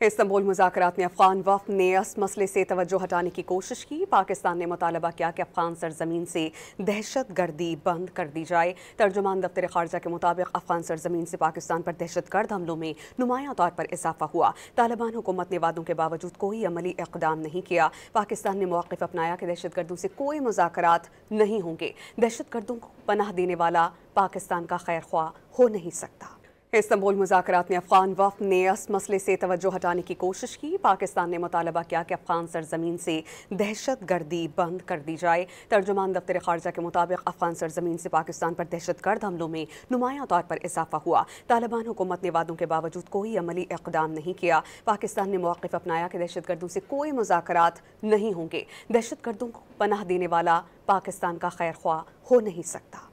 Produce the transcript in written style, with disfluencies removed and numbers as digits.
Istanbul मुज़ाकरात में अफगान वफ़द ने इस मसले से तवज्जो हटाने की कोशिश की। पाकिस्तान ने मुतालबा किया कि अफगान सरजमीन से दहशत गर्दी बंद कर दी जाए। तर्जुमान दफ्तर ख़ारजा के मुताबिक अफगान सरजमीन से पाकिस्तान पर दहशत गर्द हमलों में नुमायां तौर पर इजाफा हुआ। तालिबान हुकूमत ने वादों के बावजूद कोई अमली इक़दाम नहीं किया। पाकिस्तान ने मौक़िफ़ अपनाया कि दहशत गर्दों से कोई मुज़ाकरात नहीं होंगे। दहशत गर्दों को पनाह देने वाला पाकिस्तान का खैर ख्वाह हो नहीं सकता। इस्तांबुल मुज़ाकरात में अफगान वफ़द ने इस मसले से तवज्जो हटाने की कोशिश की। पाकिस्तान ने मुतालबा किया कि अफगान सरजमीन से दहशत गर्दी बंद कर दी जाए। तर्जुमान दफ्तर ख़ारजा के मुताबिक अफगान सरजमीन से पाकिस्तान पर दहशत गर्द हमलों में नुमायां तौर पर इजाफा हुआ। तालिबान हुकूमत ने वादों के बावजूद कोई अमली इक़दाम नहीं किया। पाकिस्तान ने मौक़िफ़ अपनाया कि दहशत गर्दों से कोई मुज़ाकरात नहीं होंगे। दहशत गर्दों को पनाह देने वाला पाकिस्तान का खैर ख्वाह हो नहीं सकता।